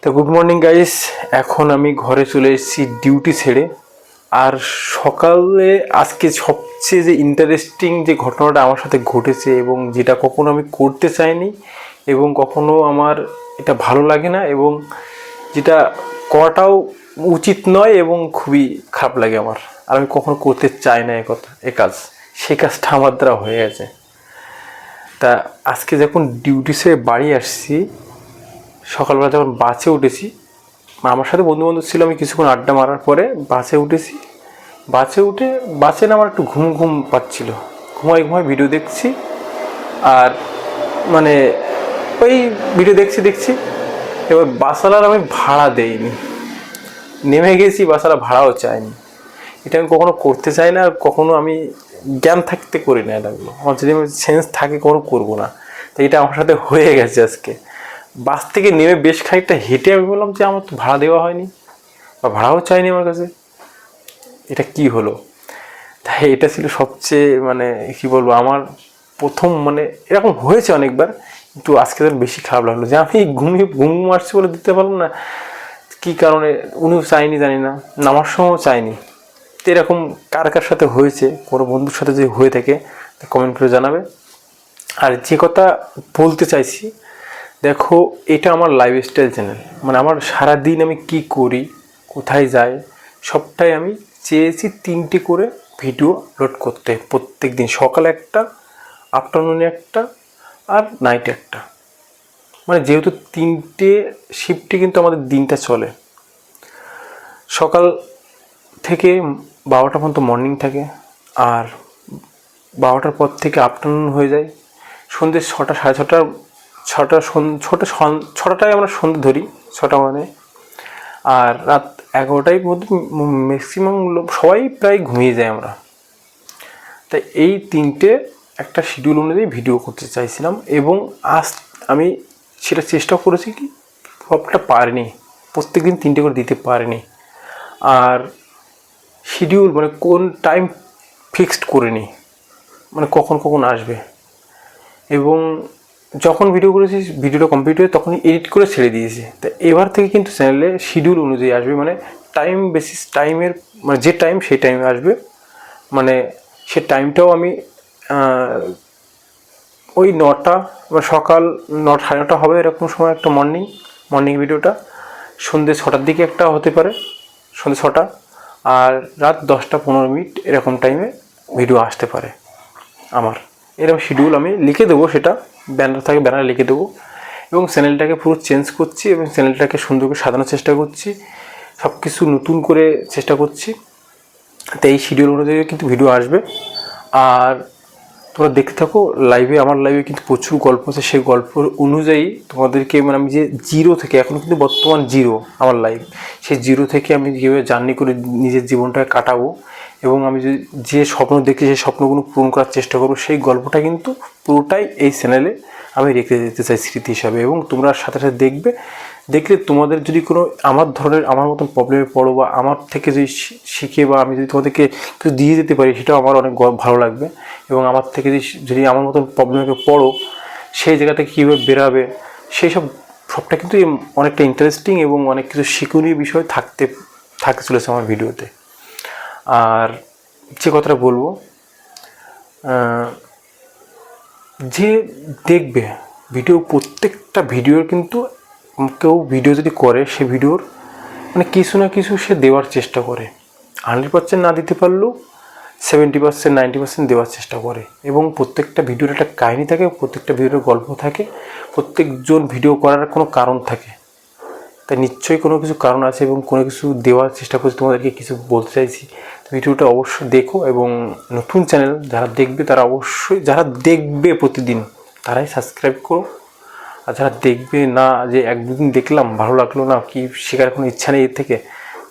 তো good morning guys, এখন আমি ঘরে চলে এসেছি ডিউটি ছেড়ে। আর সকালে আজকে সবচেয়ে যে ইন্টারেস্টিং যে ঘটনাটা আমার সাথে ঘটেছে এবং যেটা কখনো আমি করতে চাইনি এবং কখনো আমার এটা ভালো লাগে না এবং যেটা করাটাও উচিত নয় এবং খুবই খারাপ লাগে আমার, আর আমি কখনো করতে চাই না এ কাজ, সে কাজটা আমার দ্বারা হয়ে গেছে। তা আজকে যখন ডিউটি ছেড়ে বাড়ি আসছি, সকালবেলা যখন বাসে উঠেছি, আমার সাথে বন্ধুবান্ধব ছিল, আমি কিছুক্ষণ আড্ডা মারার পরে বাসে উঠেছি। বাসে না আমার একটু ঘুম ঘুম পাচ্ছিল, ঘুমাই ভিডিও দেখছি। আর মানে ওই ভিডিও দেখছি। এবার বাসওয়ালার আমি ভাড়া দেইনি, নেমে গেছি, বাসওয়ালা ভাড়াও চাইনি। এটা আমি কখনো করতে চাই না, আর কখনো আমি জ্ঞান থাকতে করি না। এটা আমার যদি সেন্স থাকে কখনো করবো না। তো এটা আমার সাথে হয়ে গেছে আজকে। বাস থেকে নেমে বেশ খানিকটা হেঁটে আমি বললাম যে আমার তো ভাড়া দেওয়া হয়নি বা ভাড়াও চাইনি আমার কাছে, এটা কি হলো? তাই এটা ছিল সবচেয়ে কি বলবো, আমার প্রথম এরকম হয়েছে অনেকবার, কিন্তু আজকে তো বেশি খারাপ লাগলো যে আমি ঘুম আসছি বলে দিতে পারলাম না। কী কারণে উনিও চাইনি জানি না, নামার সময়ও চাইনি। তো এরকম কার কার সাথে হয়েছে, কোনো বন্ধুর সাথে যদি হয়ে থাকে কমেন্ট করে জানাবে। আর যে কথা বলতে চাইছি, দেখো, এটা আমার লাইফস্টাইল চ্যানেল, আমার সারাদিন আমি কি করি, কোথায় যাই, সবটাই আমি চেয়েছি 3টে করে ভিডিও আপলোড করতে প্রত্যেক দিন। সকালে একটা, আফটারনুনে একটা, আর নাইটে একটা। যেহেতু 3টে শিফটে কিন্তু আমাদের দিনটা চলে, সকাল থেকে 12টা পর্যন্ত মর্নিং থাকে, আর 12টার পর থেকে আফটারনুন হয়ে যায়। সন্ধ্যে 6টা, সাড়ে 6টায় আমরা সন্ধ্যে ধরি, 6টা আর রাত 11টার মধ্যে ম্যাক্সিমাম সবাই প্রায় ঘুমিয়ে যায় আমরা। তাই এই 3টে একটা শিডিউল অনুযায়ী ভিডিও করতে চাইছিলাম, এবং আজ আমি সেটা চেষ্টা করেছি, কি সবটা পারিনি, প্রত্যেক দিন 3টে করে দিতে পারিনি। আর শিডিউল কোন টাইম ফিক্সড করিনি, কখন আসবে। এবং যখন ভিডিও করেছি, ভিডিওটা কমপ্লিট হয়ে তখনই এডিট করে ছেড়ে দিয়েছি। তো এবার থেকে কিন্তু চ্যানেলে শিডিউল অনুযায়ী আসবে, টাইম বেসিস, টাইমের যে টাইম সেই টাইমে আসবে। সে টাইমটাও আমি ওই 9টা সকাল 9, সাড়ে 9টা হবে এরকম সময় একটা মর্নিং ভিডিওটা, সন্ধ্যে 6টার দিকে একটা হতে পারে, সন্ধ্যে 6টা, আর রাত 10টা 15 এরকম টাইমে ভিডিও আসতে পারে আমার। এরকম শিডিউল আমি লিখে দেবো, সেটা ব্যানার থাকে, ব্যানারে লিখে দেবো। এবং চ্যানেলটাকে পুরো চেঞ্জ করছি এবং চ্যানেলটাকে সুন্দর করে সাজানোর চেষ্টা করছি, সব কিছু নতুন করে চেষ্টা করছি। তো এই শিডিউল অনুযায়ী কিন্তু ভিডিও আসবে। আর তোমরা দেখতে থাকো লাইভে, আমার লাইভে কিন্তু প্রচুর গল্প আছে। সেই গল্প অনুযায়ী তোমাদেরকে আমি যে জিরো থেকে, এখন কিন্তু বর্তমান জিরো আমার লাইফ, সেই জিরো থেকে আমি কীভাবে জার্নি করে নিজের জীবনটাকে কাটাবো এবং আমি যে স্বপ্ন দেখি সেই স্বপ্নগুলো পূরণ করার চেষ্টা করবো, সেই গল্পটা কিন্তু পুরোটাই এই চ্যানেলে আমি রেখে দিতে চাই স্মৃতি হিসাবে। এবং তোমরা সাথে সাথে দেখলে তোমাদের যদি কোনো আমার মতন প্রবলেমে পড়ো, বা আমার থেকে যদি শিখে, বা আমি যদি তোমাদেরকে কিছু দিয়ে যেতে পারি, সেটাও আমার অনেক ভালো লাগবে। এবং আমার থেকে যদি আমার মতন প্রবলেমে পড়ো, সেই জায়গা থেকে কীভাবে বেরাবে, সবটা কিন্তু অনেকটা ইন্টারেস্টিং এবং অনেক কিছু শিক্ষণীয় বিষয় থাকতে চলেছে আমার ভিডিওতে। আর যে কথাটা বলবো, যে দেখবে ভিডিও, প্রত্যেকটা ভিডিওর কিন্তু কেউ ভিডিও যদি করে, সে ভিডিওর কিছু না কিছু সে দেওয়ার চেষ্টা করে। 100% না দিতে পারলেও 70%, 90% দেওয়ার চেষ্টা করে। এবং প্রত্যেকটা ভিডিওর একটা কাহিনী থাকে, প্রত্যেকটা ভিডিওর গল্প থাকে, প্রত্যেকজন ভিডিও করার কোনো কারণ থাকে। তাই নিশ্চয়ই কোনো কিছু কারণ আছে এবং কোনো কিছু দেওয়ার চেষ্টা করছি, তোমাদেরকে কিছু বলতে চাইছি। ভিডিওটা অবশ্যই দেখো, এবং নতুন চ্যানেল যারা দেখবে তারা অবশ্যই, যারা দেখবে প্রতিদিন তারাই সাবস্ক্রাইব করো। আর যারা দেখবে না, যে 1-2 দিন দেখলাম ভালো লাগলো না, কি শেখার কোনো ইচ্ছা নেই এর থেকে,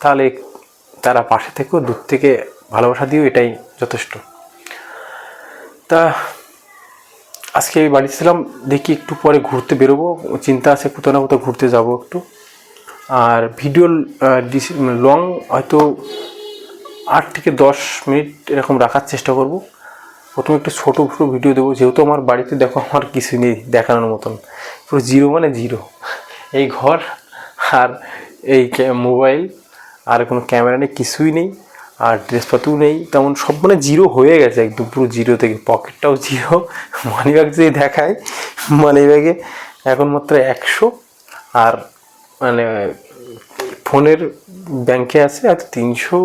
তাহলে তারা পাশে থেকেও দূর থেকে ভালোবাসা দিও, এটাই যথেষ্ট। তা আজকে আমি বাড়ি ছিলাম, দেখি একটু পরে ঘুরতে বেরোবো, চিন্তা আছে কোথাও না কোথাও ঘুরতে যাবো একটু। আর ভিডিও লং হয়তো 8 থেকে 10 মিনিট এরকম রাখার চেষ্টা করব। প্রথমে একটু ছোটো ভিডিও দেবো, যেহেতু আমার বাড়িতে দেখো আমার কিছু নেই দেখানোর মতন, পুরো জিরো, জিরো। এই ঘর আর এই মোবাইল, আর কোনো ক্যামেরা নেই, কিছুই নেই, আর ড্রেসপাতিও নেই তেমন, সব মানে জিরো হয়ে গেছে একদম, পুরো জিরো থেকে। পকেটটাও জিরো, মানি ব্যাগ যদি দেখায়, মানি ব্যাগে এখন মাত্র 100, আর মানে ফোনের ব্যাংকে আছে আর 300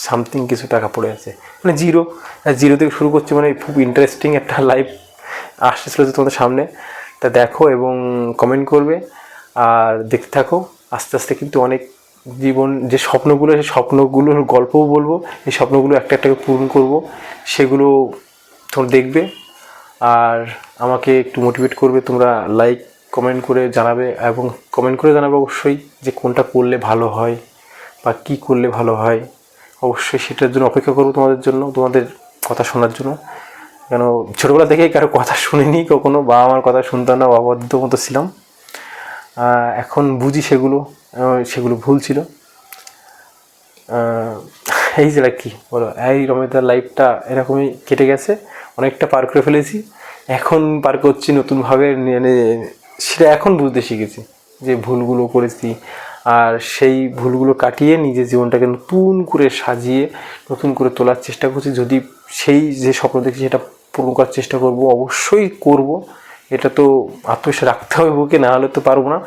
সামথিং কিছু টাকা পড়ে আছে, মানে জিরো। জিরো থেকে শুরু করছি, মানে খুব ইন্টারেস্টিং একটা লাইফ আসতে চলেছে তোমাদের সামনে। তা দেখো এবং কমেন্ট করবে আর দেখতে থাকো। আস্তে আস্তে কিন্তু অনেক জীবন যে স্বপ্নগুলো, সেই স্বপ্নগুলোর গল্পও বলবো, এই স্বপ্নগুলো একটা একটা পূরণ করব, সেগুলো তোমরা দেখবে আর আমাকে একটু মোটিভেট করবে। তোমরা লাইক কমেন্ট করে জানাবে, এবং কমেন্ট করে জানাবে অবশ্যই যে কোনটা করলে ভালো হয় বা কী করলে ভালো হয়। অবশ্যই সেটার জন্য অপেক্ষা করবো তোমাদের জন্য, তোমাদের কথা শোনার জন্য। কেন ছোটোবেলা থেকেই কারো কথা শুনিনি কখনো, বাবা আমার কথা শুনতাম না, অবাধ্য মতো ছিলাম। এখন বুঝি সেগুলো ভুল ছিল। এই যে কি বলো, এই রমেদার লাইফটা এরকমই কেটে গেছে, অনেকটা পার করে ফেলেছি, এখন পার করছি নতুনভাবে। মানে সেটা এখন বুঝতে শিখেছি যে ভুলগুলো করেছি, আর সেই ভুলগুলো কাটিয়ে নিজের জীবনটাকে নতুন করে সাজিয়ে নতুন করে তোলার চেষ্টা করছি। যদি সেই যে স্বপ্ন দেখছি সেটা পূরণ করার চেষ্টা করব, অবশ্যই করব। এটা তো আত্মবিশ্বাস রাখতে হবে বুকে, না হলে তো পারবো না।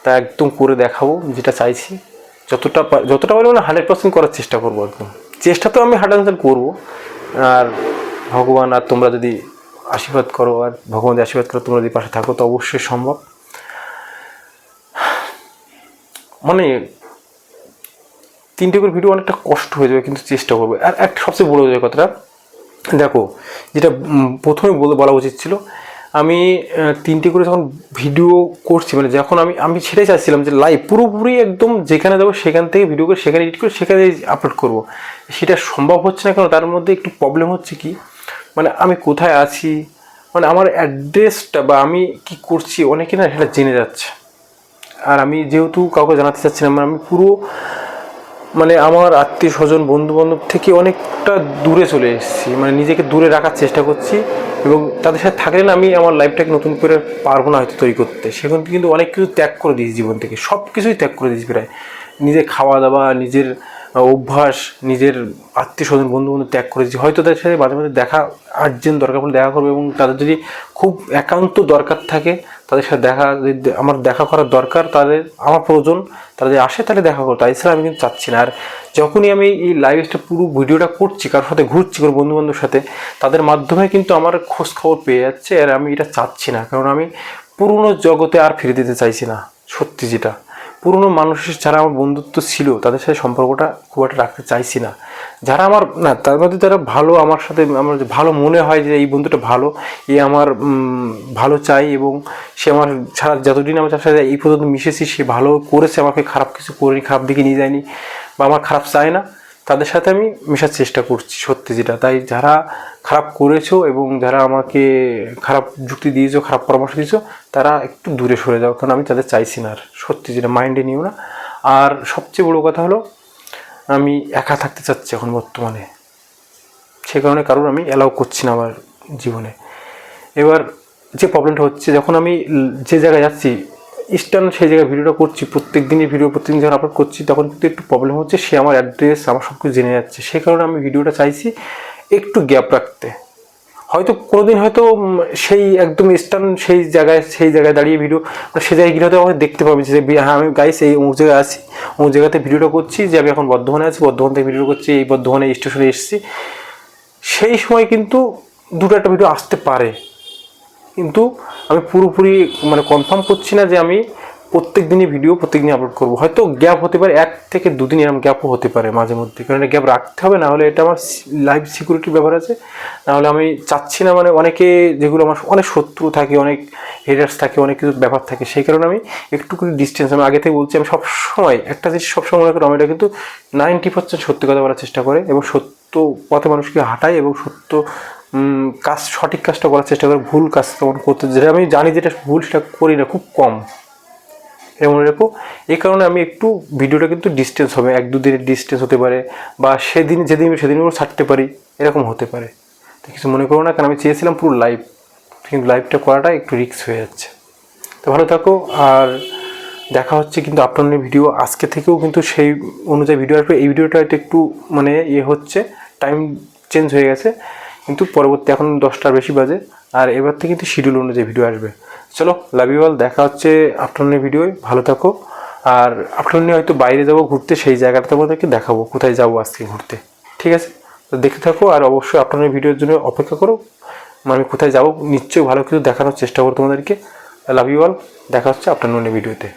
তা একদম করে দেখাবো যেটা চাইছি, যতটা পারবো না 100% করার চেষ্টা করবো। একদম চেষ্টা তো আমি 100% করবো। আর ভগবান আর তোমরা যদি আশীর্বাদ করো, আর ভগবান যদি আশীর্বাদ করো, তোমরা যদি পাশে থাকো, তো অবশ্যই সম্ভব। মানে 3টে করে ভিডিও অনেকটা কষ্ট হয়ে যাবে, কিন্তু চেষ্টা করবে। আর একটা সবচেয়ে বড় যে কথাটা দেখো, যেটা প্রথমে বলা উচিত ছিল, আমি 3টে করে যখন ভিডিও করছি, মানে যখন আমি সেটাই চাইছিলাম যে লাইভ পুরোপুরি একদম যেখানে যাবো সেখান থেকে ভিডিও করে, সেখানে এডিট করে সেখানে আপলোড করব। সেটা সম্ভব হচ্ছে না, কারণ তার মধ্যে একটু প্রবলেম হচ্ছে কি, মানে আমি কোথায় আছি, মানে আমার অ্যাড্রেসটা বা আমি কি করছি অনেকে না সেটা জেনে যাচ্ছে। আর আমি যেহেতু কাউকে জানাতে চাচ্ছি না, আমি পুরো মানে আমার আত্মীয় স্বজন বন্ধু বান্ধব থেকে অনেকটা দূরে চলে এসেছি, মানে নিজেকে দূরে রাখার চেষ্টা করছি। এবং তাদের সাথে থাকলে না আমি আমার লাইফটাকে নতুন করে পারবো না হয়তো তৈরি করতে। সেখান থেকে কিন্তু অনেক কিছু ত্যাগ করে দিয়েছি জীবন থেকে, সব কিছুই ত্যাগ করে দিয়েছি প্রায়। নিজের খাওয়া দাওয়া, নিজের অভ্যাস, নিজের আত্মীয় স্বজন বন্ধু বান্ধব ত্যাগ করে দিয়েছি। হয়তো তাদের সাথে মাঝে মাঝে দেখা, আর্জেন্ট দরকার পড়লে দেখা করবো, এবং তাদের যদি খুব একান্ত দরকার থাকে তাদের সাথে আমার দেখা করার দরকার, আমার প্রয়োজন, তারা যদি আসে তাহলে দেখা করো। তাই ছাড়া আমি কিন্তু চাচ্ছি না। আর যখনই আমি এই লাইভটা পুরো ভিডিওটা করছি, কারোর সাথে ঘুরছি, কোনো বন্ধু বান্ধবের সাথে, তাদের মাধ্যমে কিন্তু আমার খোঁজ খবর পেয়ে যাচ্ছে। আর আমি এটা চাচ্ছি না, কারণ আমি পুরনো জগতে আর ফিরে দিতে চাইছি না। সত্যি যেটা, পুরনো মানুষের যারা আমার বন্ধুত্ব ছিল তাদের সাথে সম্পর্কটা খুব একটা রাখতে চাইছি না। যারা আমার না, তার মধ্যে যারা ভালো, আমার সাথে আমার ভালো মনে হয় যে এই বন্ধুটা ভালো, এ আমার ভালো চাই, এবং সে আমার ছাড়া যতদিন আমার তার সাথে এই পর্যন্ত মিশেছি, সে ভালো করেছে, আমাকে খারাপ কিছু করেনি, খারাপ দিকে নিয়ে যায়নি, বা আমার খারাপ চায় না, তাদের সাথে আমি মেশার চেষ্টা করছি। সত্যি যেটা, তাই যারা খারাপ করেছো এবং যারা আমাকে খারাপ যুক্তি দিয়েছো, খারাপ পরামর্শ দিয়েছো, তারা একটু দূরে সরে যাও, কারণ আমি তাদের চাইছি না আর। সত্যি যেটা, মাইন্ডে নিও না। আর সবচেয়ে বড়ো কথা হলো, আমি একা থাকতে চাচ্ছি এখন বর্তমানে, সে কারণে কারণ আমি অ্যালাউ করছি না আমার জীবনে। এবার যে প্রবলেমটা হচ্ছে, যখন আমি যে জায়গায় যাচ্ছি ইস্টার্ন, সেই জায়গায় ভিডিওটা করছি, প্রত্যেকদিন যখন আপলোড করছি, তখন কিন্তু একটু প্রবলেম হচ্ছে। সে আমার অ্যাড্রেস, আমার সব কিছু জেনে যাচ্ছে। সেই কারণে আমি ভিডিওটা চাইছি একটু গ্যাপ রাখতে। হয়তো কোনোদিন হয়তো সেই একদম ইস্টার্ন সেই জায়গায় দাঁড়িয়ে ভিডিও, সে জায়গায় গিয়ে হয়তো আমাকে দেখতে পাবে যে হ্যাঁ আমি গাইস এই অমুক জায়গায় আছি, অমুক জায়গাতে ভিডিওটা করছি, যে আমি এখন বর্ধমানে আছি, বর্ধমান থেকে ভিডিও করছি, এই বর্ধমানে স্টেশনে এসেছি। সেই সময় কিন্তু দুটো একটা ভিডিও আসতে পারে, কিন্তু আমি পুরোপুরি মানে কনফার্ম করছি না যে আমি প্রত্যেক দিনই আপলোড করবো। হয়তো গ্যাপ হতে পারে, 1 থেকে 2 দিন এরকম গ্যাপও হতে পারে মাঝে মধ্যে, কারণ এটা গ্যাপ রাখতে হবে, না হলে এটা আমার লাইভ সিকিউরিটির ব্যাপার আছে। নাহলে আমি চাচ্ছি না, মানে অনেকে যেগুলো আমার অনেক শত্রু থাকে, অনেক হেটার্স থাকে, অনেক কিছু ব্যাপার থাকে, সেই কারণে আমি একটু করে ডিস্টেন্স, আমি আগে থেকে বলছি, আমি সবসময় একটা জিনিস সবসময় মনে করি, আমি এটা কিন্তু 90% সত্যি কথা বলার চেষ্টা করে, এবং সত্য পথে মানুষকে হাঁটাই, এবং সঠিক কাজটা করার চেষ্টা করে। ভুল কাজ তেমন করতে, যেটা আমি জানি যেটা ভুল, সেটা করি না, খুব কম। এটা মনে রেখো। এই কারণে আমি একটু ভিডিওটা কিন্তু ডিস্টেন্স হবে, 1-2 দিনের ডিস্টেন্স হতে পারে, বা সেদিন ছাড়তে পারি, এরকম হতে পারে। তো কিছু মনে করো না, কারণ আমি চেয়েছিলাম পুরো লাইভ, কিন্তু লাইভটা করাটা একটু রিস্ক হয়ে যাচ্ছে। তো ভালো থাকো, আর দেখা হচ্ছে কিন্তু আফটারনুনের ভিডিও আজকে থেকেও কিন্তু সেই অনুযায়ী ভিডিও আসবে। এই ভিডিওটা একটু মানে হচ্ছে টাইম চেঞ্জ হয়ে গেছে, কিন্তু পরবর্তী এখন 10টার বেশি বাজে, আর এবার থেকে কিন্তু শিডিউল অনুযায়ী ভিডিও আসবে। চলো, লাভ ইউ অল, দেখা হচ্ছে আফটারনুনের ভিডিওয়, ভালো থাকো। আর আফটারনুনে হয়তো বাইরে যাবো ঘুরতে, সেই জায়গাটা তোমাদেরকে দেখাবো কোথায় যাবো আজকে ঘুরতে, ঠিক আছে? তো দেখতে থাকো, আর অবশ্যই আফটারনুনের ভিডিওর জন্য অপেক্ষা করো। আমি কোথায় যাবো নিশ্চয়ই ভালো কিছু দেখানোর চেষ্টা করবো তোমাদেরকে। লাভ ইউ অল, দেখা হচ্ছে আফটারনুনের ভিডিওতে।